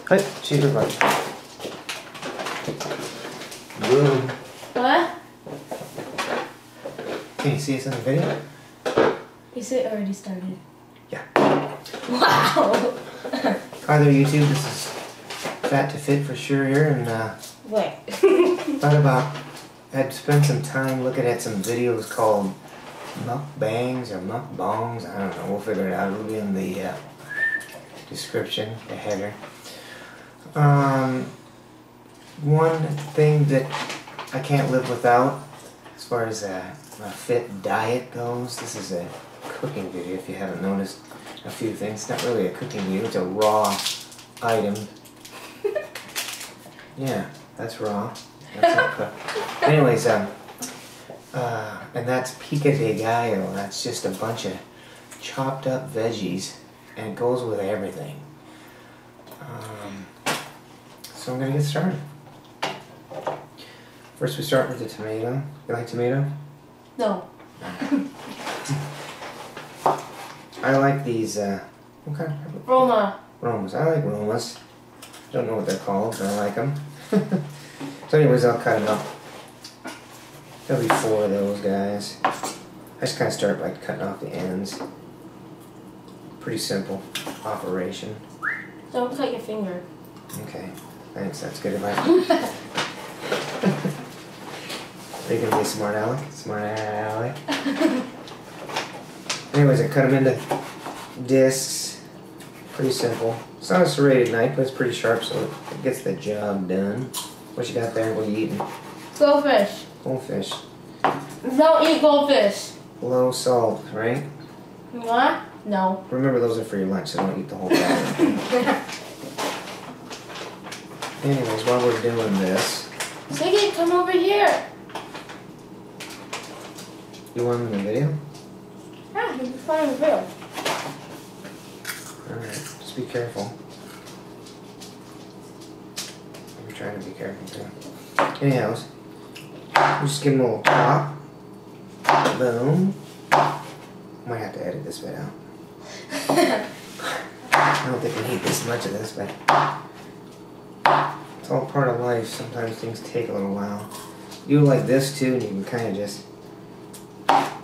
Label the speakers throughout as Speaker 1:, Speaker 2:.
Speaker 1: Hey, she's your buddy. Boom.
Speaker 2: What?
Speaker 1: Can you see us in the video?
Speaker 2: Is it already started?
Speaker 1: Yeah.
Speaker 2: Wow!
Speaker 1: Hi there, YouTube. This is Fat to Fit for sure here, and
Speaker 2: Wait.
Speaker 1: I'd spent some time looking at some videos called Mukbangs or Mukbangs. I don't know. We'll figure it out. It'll be in the description, the header. One thing that I can't live without, as far as my fit diet goes, this is a cooking video. If you haven't noticed a few things, it's not really a cooking video. It's a raw item. Yeah, that's raw. That's not cooked. Anyways, and that's Pico de Gallo. That's just a bunch of chopped up veggies, and it goes with everything. So I'm gonna get started. First, we start with the tomato. You like tomato?
Speaker 2: No.
Speaker 1: I like these. What kind of?
Speaker 2: Roma.
Speaker 1: Romas. I like Romas. Don't know what they're called, but I like them. So anyways, I'll cut them up. There'll be 4 of those guys. I just kind of start by cutting off the ends. Pretty simple operation.
Speaker 2: Don't cut your finger.
Speaker 1: Okay, thanks. That's good advice. Are you gonna be smart Alec? Smart Alec. Anyways, I cut them into discs. Pretty simple. It's not a serrated knife, but it's pretty sharp, so it gets the job done. What you got there? What are you eating?
Speaker 2: Goldfish.
Speaker 1: Goldfish.
Speaker 2: Don't eat goldfish.
Speaker 1: Low salt, right?
Speaker 2: What? No.
Speaker 1: Remember, those are for your lunch, so don't eat the whole bag. Anyways, while we're doing this...
Speaker 2: Ziggy, come over here.
Speaker 1: You want them in the video?
Speaker 2: Ah, you can find a video.
Speaker 1: Alright, just be careful. I'm trying to be careful too. Anyhows, just give them a little chop. Boom. Might have to edit this bit out. I don't think I need this much of this, but it's all part of life. Sometimes things take a little while. You like this too, and you can kind of just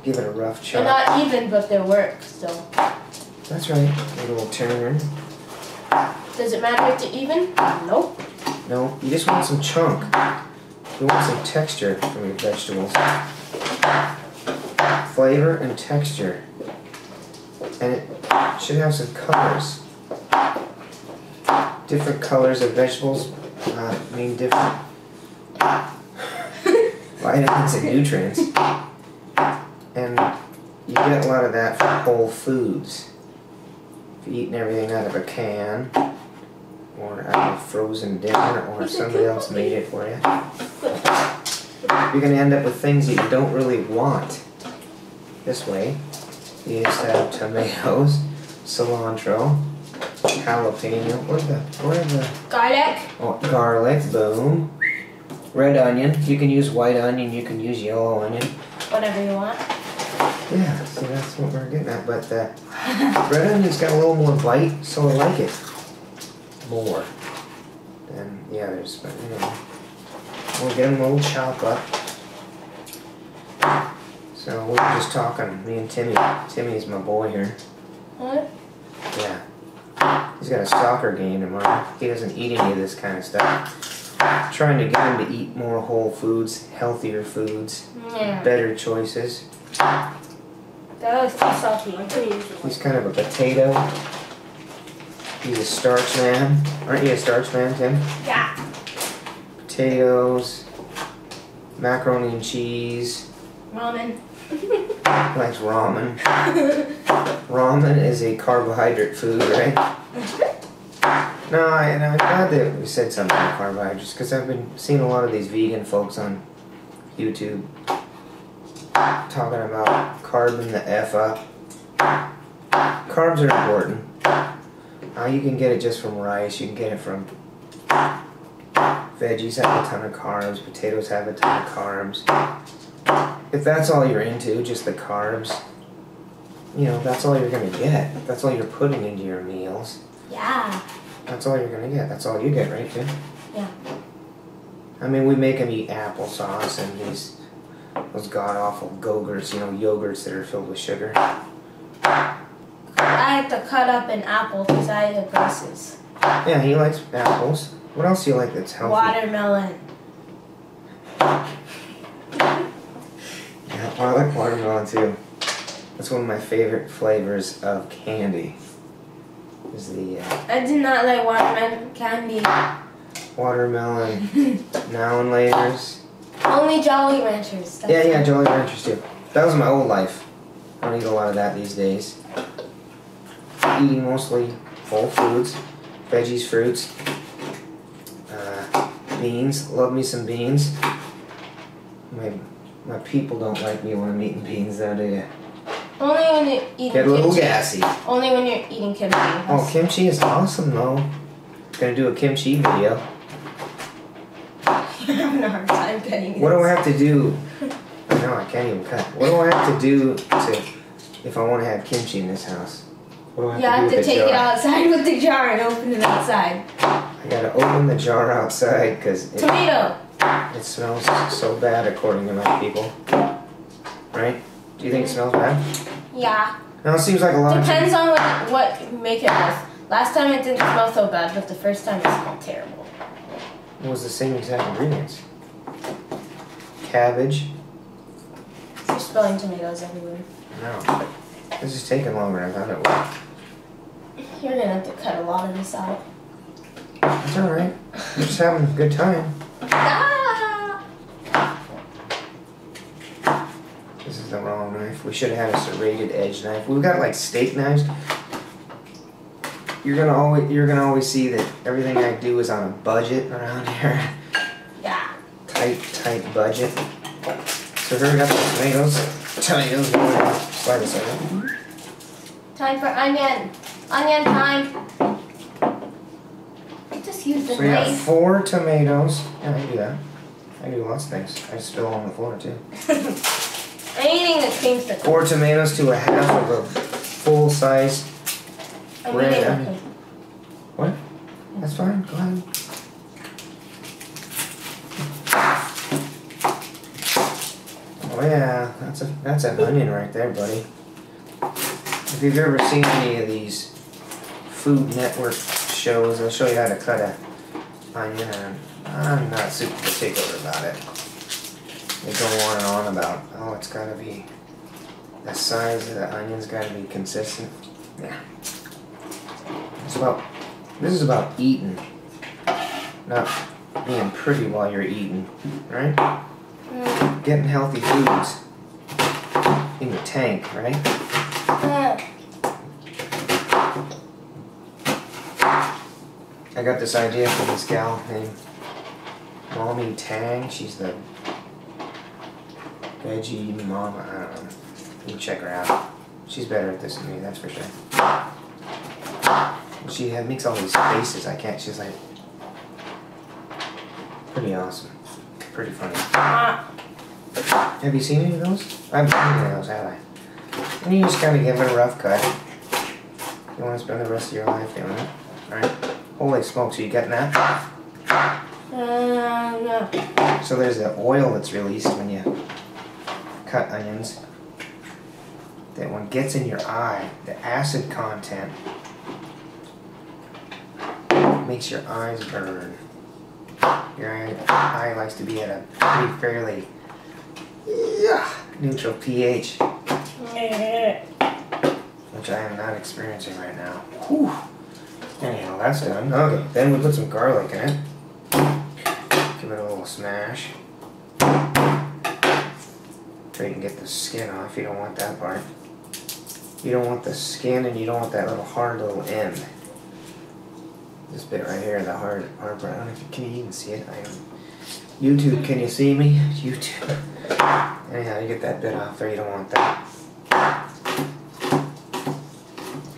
Speaker 1: give it a rough chop.
Speaker 2: They're not even, but they work still.
Speaker 1: That's right. A little turn.
Speaker 2: Does it matter if it's even? Nope.
Speaker 1: No, you just want some chunk. You want some texture from your vegetables. Flavor and texture. And it should have some colors. Different colors of vegetables mean different vitamins and nutrients. And you get a lot of that from whole foods. If you're eating everything out of a can, or out of frozen dinner, or somebody else made it for you, you're going to end up with things that you don't really want. This way, you just have tomatoes, cilantro, jalapeno, what are the...
Speaker 2: Garlic.
Speaker 1: Oh, garlic, boom. Red onion. You can use white onion, you can use yellow onion.
Speaker 2: Whatever you want.
Speaker 1: Yeah, see, that's what we're getting at. But red onion's got a little more bite, so I like it more than the others. But anyway, we'll get them a little chop up. So we were just talking, me and Timmy. Timmy's my boy here.
Speaker 2: What?
Speaker 1: Yeah. He's got a soccer game tomorrow. He doesn't eat any of this kind of stuff. Trying to get him to eat more whole foods, healthier foods, better choices.
Speaker 2: That was too salty. I'm pretty used to it.
Speaker 1: He's kind of a potato. He's a starch man. Aren't you a starch man, Tim?
Speaker 2: Yeah.
Speaker 1: Potatoes, macaroni and cheese.
Speaker 2: Ramen.
Speaker 1: He likes ramen. Ramen is a carbohydrate food, right? No, I'm glad that we said something about carbohydrates, because I've been seeing a lot of these vegan folks on YouTube talking about carbon the F up. Carbs are important. You can get it just from rice, you can get it from veggies have a ton of carbs, potatoes have a ton of carbs. If that's all you're into, just the carbs, you know, that's all you're going to get. That's all you're putting into your meals.
Speaker 2: Yeah.
Speaker 1: That's all you're gonna get. That's all you get, right, Tim?
Speaker 2: Yeah.
Speaker 1: I mean, we make them eat applesauce and those god-awful Go-Gurts, you know, yogurts that are filled with sugar.
Speaker 2: I have to cut up an apple because I have braces.
Speaker 1: Yeah, he likes apples. What else do you like that's healthy?
Speaker 2: Watermelon.
Speaker 1: Yeah, I like watermelon too. That's one of my favorite flavors of candy. Is the
Speaker 2: I do not like watermelon candy.
Speaker 1: watermelon now and laters.
Speaker 2: Only Jolly Ranchers. That's
Speaker 1: Yeah, Jolly Ranchers too. That was my old life. I don't eat a lot of that these days. Eating mostly whole foods, veggies, fruits, beans. Love me some beans. My people don't like me when I'm eating beans, though, do you?
Speaker 2: Only when you're eating
Speaker 1: Get a little
Speaker 2: kimchi.
Speaker 1: gassy.
Speaker 2: Only when you're eating kimchi.
Speaker 1: Oh, kimchi is awesome, though. Gonna do a kimchi video.
Speaker 2: You're having a hard time getting it.
Speaker 1: What do I have to do? I know, I can't even cut. What do I have to do if I want to have kimchi in this house? What do I
Speaker 2: You
Speaker 1: have
Speaker 2: have
Speaker 1: to
Speaker 2: to
Speaker 1: do with the
Speaker 2: take
Speaker 1: jar?
Speaker 2: it outside with the jar and open it outside.
Speaker 1: I gotta open the jar outside because
Speaker 2: Tomato.
Speaker 1: it smells so bad, according to my people. Right? Do you think it smells bad?
Speaker 2: Yeah.
Speaker 1: No, it seems like a lot
Speaker 2: Depends on what you make it with. Last time it didn't smell so bad, but the first time it smelled terrible.
Speaker 1: It was the same exact ingredients. Cabbage.
Speaker 2: You're spilling tomatoes everywhere.
Speaker 1: No. This is taking longer than I thought it would.
Speaker 2: You're gonna have to cut a lot of this out.
Speaker 1: That's alright. We're just having a good time.
Speaker 2: Ah!
Speaker 1: This is the wrong knife. We should have had a serrated edge knife. We've got like steak knives. You're gonna always see that everything I do is on a budget around here.
Speaker 2: Yeah.
Speaker 1: Tight budget. So hurry up with tomatoes. Tomatoes. Slide this over.
Speaker 2: Time for onion. Onion time. Just use the
Speaker 1: So we got
Speaker 2: knife.
Speaker 1: 4 tomatoes. Yeah, I can do that. I do lots of things. I spill on the floor too.
Speaker 2: I'm eating the creamsicle.
Speaker 1: 4 tomatoes to a half of a full size.
Speaker 2: I'm
Speaker 1: Red
Speaker 2: eating
Speaker 1: onion. What? That's fine. Go ahead. Oh yeah, that's an onion right there, buddy. If you've ever seen any of these Food Network shows, they'll show you how to cut an onion, and I'm not super particular about it. They go on about, oh, it's got to be, the size of the onion's got to be consistent. Yeah. This is about eating, not being pretty while you're eating, right? Getting healthy foods in your tank, right? I got this idea from this gal named Mommy Tang. She's the veggie mama. I don't know. You can check her out. She's better at this than me, that's for sure. She makes all these faces. I can't. She's like pretty awesome. Pretty funny. Have you seen any of those? I haven't seen any of those, have I? And you just kind of give it a rough cut. You want to spend the rest of your life doing it, alright? Holy smokes, are you getting that?
Speaker 2: No.
Speaker 1: So there's the oil that's released when you cut onions. That one gets in your eye. The acid content makes your eyes burn. Your eye likes to be at a pretty fairly neutral pH, which I am not experiencing right now. Whew. Anyhow, that's done. Okay, then we put some garlic in it. Give it a little smash. So you can get the skin off. You don't want that part. You don't want the skin, and you don't want that little hard little end. This bit right here, the hard part. I don't know if you can even see it. I am. YouTube, can you see me? YouTube. Anyhow, you get that bit off there. You don't want that.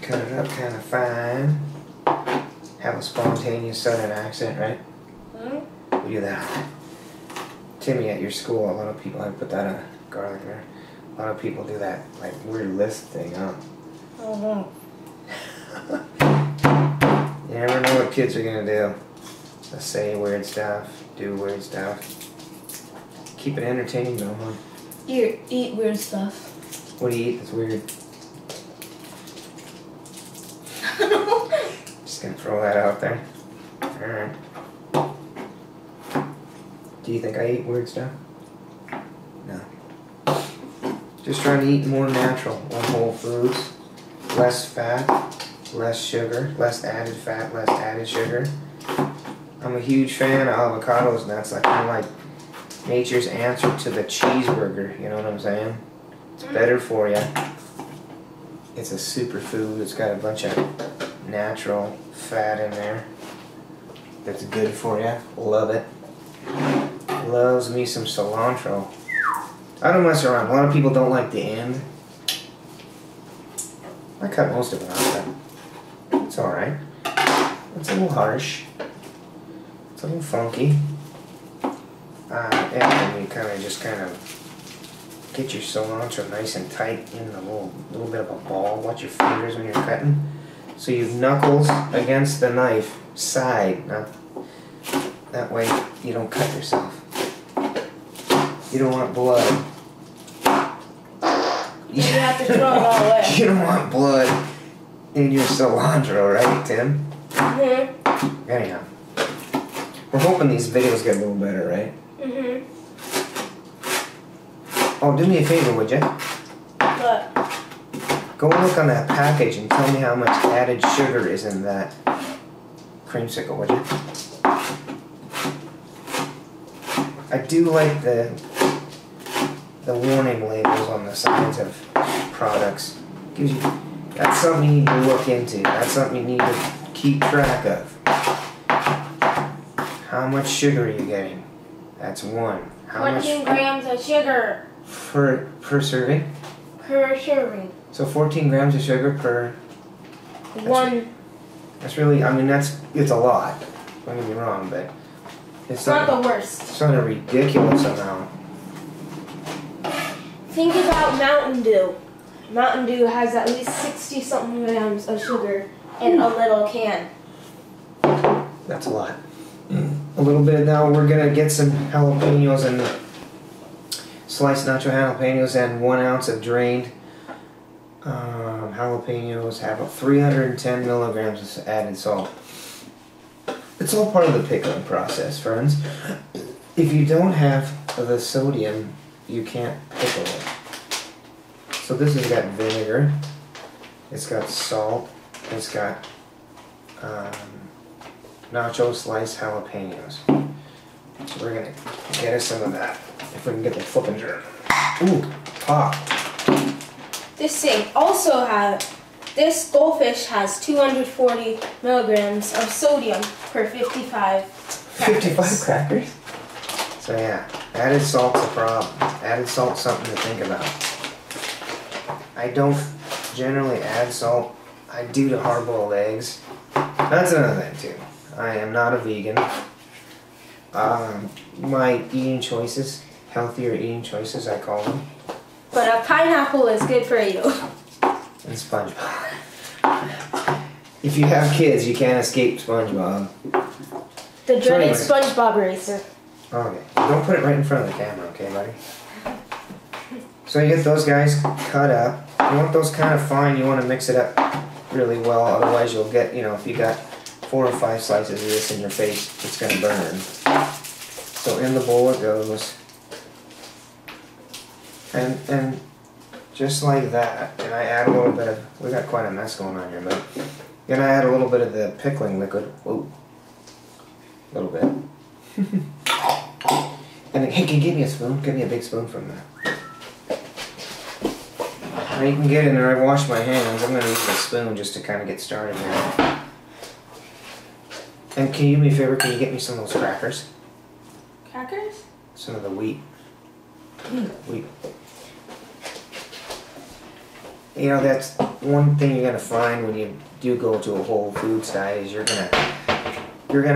Speaker 1: Cut it up kind of fine. Have a spontaneous southern accent, right? We do that. Timmy, at your school, a lot of people have put that on garlic there. A lot of people do that, like, weird list thing, huh? You never know what kids are gonna do. They'll say weird stuff, do weird stuff. Keep it entertaining though, huh?
Speaker 2: You eat weird stuff.
Speaker 1: What do you eat that's weird? Just gonna throw that out there. Alright. Do you think I eat weird stuff? No. Just trying to eat more natural, more whole foods. Less fat, less sugar, less added fat, less added sugar. I'm a huge fan of avocados, and that's like kind of like nature's answer to the cheeseburger, you know what I'm saying? It's better for you. It's a superfood. It's got a bunch of natural fat in there that's good for you. Love it. Loves me some cilantro. I don't mess around. A lot of people don't like the end. I cut most of it off, but it's alright. It's a little harsh. It's a little funky. And you kind of get your cilantro nice and tight in a little bit of a ball. Watch your fingers when you're cutting. So you knuckles against the knife side. Now, that way you don't cut yourself. You don't want blood.
Speaker 2: You have to throw it all away.
Speaker 1: You don't want blood in your cilantro, right, Tim?
Speaker 2: Mm-hmm.
Speaker 1: Anyhow. We're hoping these videos get a little better, right?
Speaker 2: Mm-hmm.
Speaker 1: Oh, do me a favor, would you?
Speaker 2: What?
Speaker 1: Go look on that package and tell me how much added sugar is in that creamsicle, would you? I do like the warning labels on the sides of products. Gives you, that's something you need to look into. That's something you need to keep track of. How much sugar are you getting? That's one. How
Speaker 2: 14 grams of sugar.
Speaker 1: Per serving?
Speaker 2: Per serving.
Speaker 1: So 14 grams of sugar per...
Speaker 2: One.
Speaker 1: That's really, I mean, it's a lot. Don't get me wrong, but...
Speaker 2: It's not the worst.
Speaker 1: It's not a ridiculous amount.
Speaker 2: Think about Mountain Dew. Mountain Dew has at least 60-something grams of sugar in a little can.
Speaker 1: That's a lot. A little bit now, we're going to get some jalapenos and sliced nacho jalapenos and 1 ounce of drained jalapenos have 310 milligrams of added salt. It's all part of the pickling process, friends. If you don't have the sodium, you can't pickle it. So this has got vinegar, it's got salt, it's got nacho sliced jalapenos. So we're gonna get us some of that, if we can get the flipping germ. Ooh, pop.
Speaker 2: This thing also this goldfish has 240 milligrams of sodium per 55 crackers.
Speaker 1: 55 crackers? So yeah, added salt's a problem. Added salt's something to think about. I don't generally add salt. I do to hard-boiled eggs. That's another thing too. I am not a vegan. My eating choices, healthier eating choices, I call them.
Speaker 2: But a pineapple is good for you.
Speaker 1: And SpongeBob. If you have kids, you can't escape SpongeBob.
Speaker 2: The dreaded SpongeBob racer.
Speaker 1: Okay, don't put it right in front of the camera, okay, buddy? So you get those guys cut up. You want those kind of fine, you want to mix it up really well, otherwise you'll get, you know, if you got 4 or 5 slices of this in your face, it's going to burn. So in the bowl it goes. And just like that, and I add a little bit of, we got quite a mess going on here, but then I add a little bit of the pickling liquid. Whoa. A little bit. And then, hey, can you give me a spoon? Give me a big spoon from there. Now you can get in there, I washed my hands. I'm going to use a spoon just to kind of get started here. And can you do me a favor, can you get me some of those crackers?
Speaker 2: Crackers?
Speaker 1: Some of the wheat. Wheat. You know, that's one thing you're gonna find when you do go to a whole foods diet is you're gonna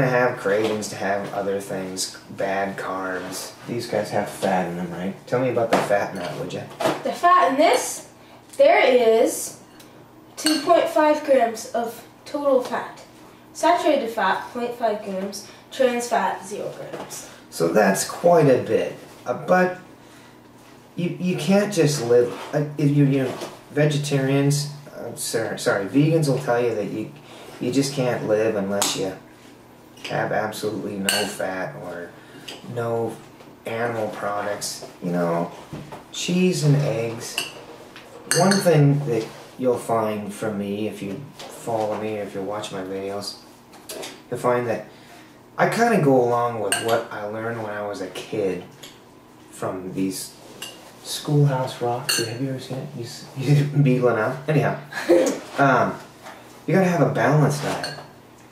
Speaker 1: have cravings to have other things, bad carbs. These guys have fat in them, right? Tell me about the fat in that, would you?
Speaker 2: The fat in this, there is 2.5 grams of total fat Saturated fat, 0.5 grams. Trans fat, 0 grams.
Speaker 1: So that's quite a bit. But you can't just live. If you know, vegetarians, sorry, vegans will tell you that you just can't live unless you have absolutely no fat or no animal products. You know, cheese and eggs. One thing that you'll find from me, if you follow me, if you watch my videos, you'll find that I kind of go along with what I learned when I was a kid from these Schoolhouse Rock. Have you ever seen it? You beagling out? Anyhow, you gotta have a balanced diet.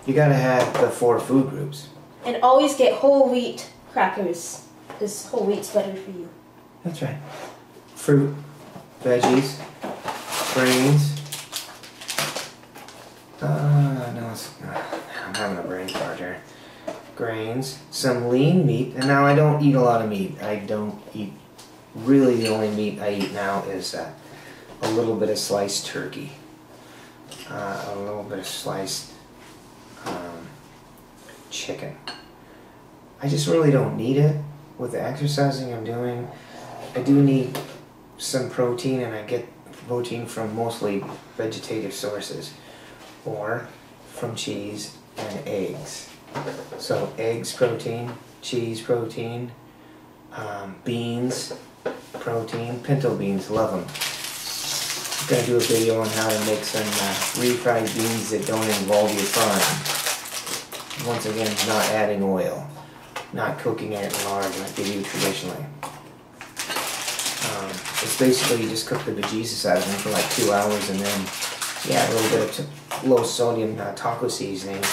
Speaker 1: You gotta have the 4 food groups.
Speaker 2: And always get whole wheat crackers, because whole wheat's better for you.
Speaker 1: That's right. Fruit, veggies, grains. No, I'm having a brain fart here. Grains, some lean meat, and now I don't eat a lot of meat. I don't eat, really the only meat I eat now is a little bit of sliced turkey, a little bit of sliced chicken. I just really don't need it. With the exercising I'm doing, I do need some protein, and I get protein from mostly vegetative sources or from cheese and eggs. So eggs protein, cheese protein, beans protein, pinto beans, love them. I'm going to do a video on how to make some refried beans that don't involve your frying. Once again, not adding oil, not cooking it in lard like they do traditionally. It's basically you just cook the bejesus out of them for like 2 hours, and then you add a little bit of low sodium taco seasoning.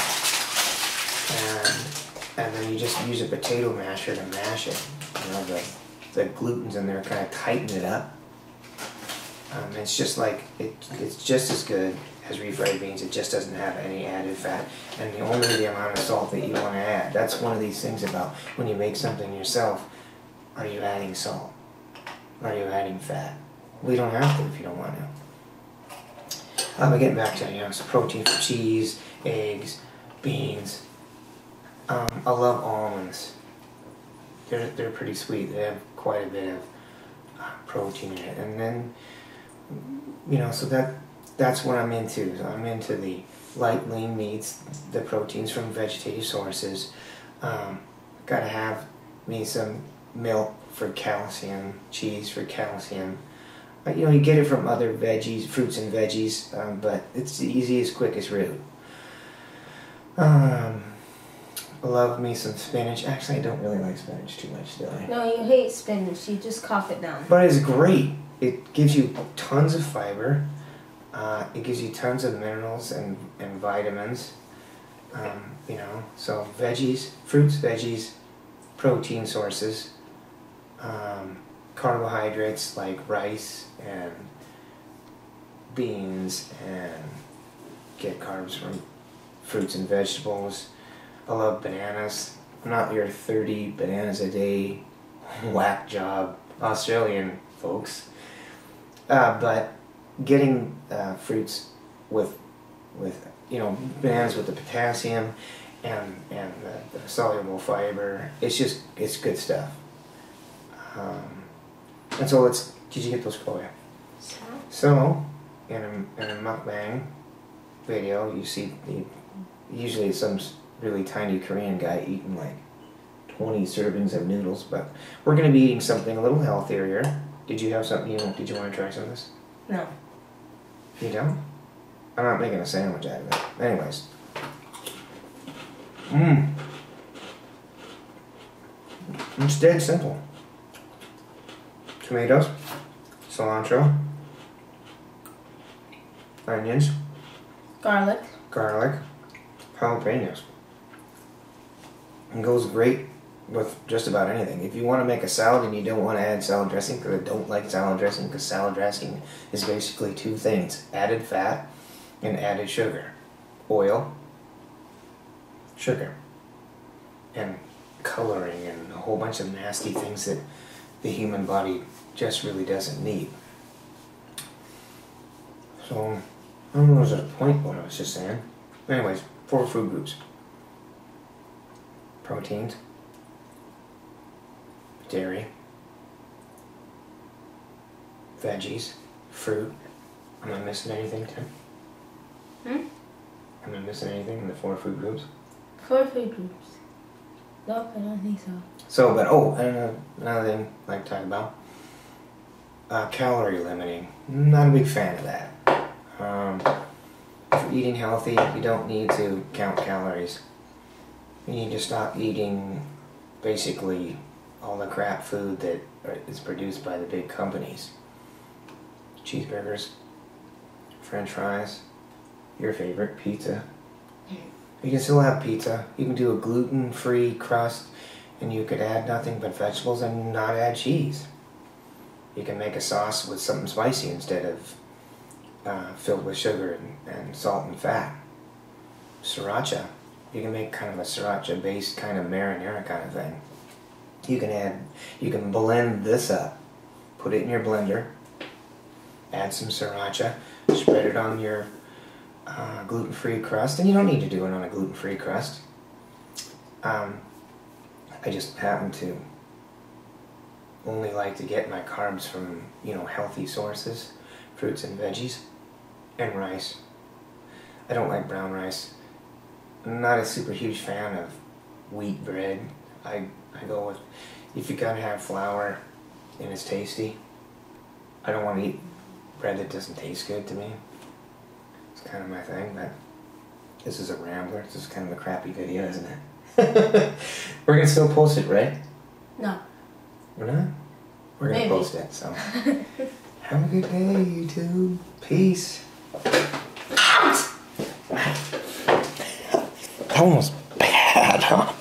Speaker 1: And then you just use a potato masher to mash it. You know, the gluten's in there kind of tighten it up. It's just like, it's just as good as refried beans. It just doesn't have any added fat. And only the amount of salt that you want to add. That's one of these things about when you make something yourself. Are you adding salt? Are you adding fat? Well, you don't have to if you don't want to. But getting back to, you know, some protein from cheese, eggs, beans. I love almonds. They're pretty sweet. They have quite a bit of protein in it, and then you know, so that's what I'm into. So I'm into the light lean meats, the proteins from vegetative sources. Gotta have me some milk for calcium, cheese for calcium. You know, you get it from other veggies, fruits and veggies, but it's the easiest, quickest route. Love me some spinach. Actually, I don't really like spinach too much, do I?
Speaker 2: No, you hate spinach. You just cough it down.
Speaker 1: But it's great. It gives you tons of fiber. It gives you tons of minerals and vitamins. You know, so veggies, fruits, veggies, protein sources, carbohydrates like rice and beans, and get carbs from fruits and vegetables. I love bananas. I'm not your 30 bananas a day whack job Australian folks. But getting fruits with you know, bananas with the potassium and the soluble fiber, it's good stuff. And so did you get those? Oh yeah. So in a mukbang video, you see usually some really tiny Korean guy eating like 20 servings of noodles, but we're going to be eating something a little healthier. Did you have something did you want to try some of this?
Speaker 2: No.
Speaker 1: You don't? I'm not making a sandwich out of it. Anyways. It's dead simple. Tomatoes, cilantro, onions, garlic, jalapenos. It goes great with just about anything. If you want to make a salad and you don't want to add salad dressing, because I don't like salad dressing, because salad dressing is basically 2 things: added fat and added sugar. Oil, sugar, and coloring, and a whole bunch of nasty things that the human body just really doesn't need. So, I don't know if there's a point what I was just saying. Anyways, 4 food groups. Proteins, dairy, veggies, fruit. Am I missing anything, Tim? Am I missing anything in the 4 food groups?
Speaker 2: 4 food groups. Nope, I don't think so.
Speaker 1: So, but and another thing I'd like to talk about, calorie limiting. Not a big fan of that. If you're eating healthy, you don't need to count calories. You need to stop eating basically all the crap food that is produced by the big companies. Cheeseburgers, French fries, your favorite, pizza. You can still have pizza. You can do a gluten-free crust, and you could add nothing but vegetables and not add cheese. You can make a sauce with something spicy instead of filled with sugar and salt and fat. Sriracha. You can make kind of a sriracha-based kind of marinara kind of thing. You can blend this up, put it in your blender, add some sriracha, spread it on your gluten-free crust, and you don't need to do it on a gluten-free crust. I just happen to only like to get my carbs from, healthy sources, fruits and veggies, and rice. I don't like brown rice. I'm not a super huge fan of wheat bread. I go with, if you gotta have flour and it's tasty, I don't want to eat bread that doesn't taste good to me. It's kind of my thing, but this is a rambler. This is kind of a crappy video, isn't it? We're going to still post it, right?
Speaker 2: No.
Speaker 1: We're not? We're going to post it, so. Have a good day, YouTube. Peace. That one was bad, huh?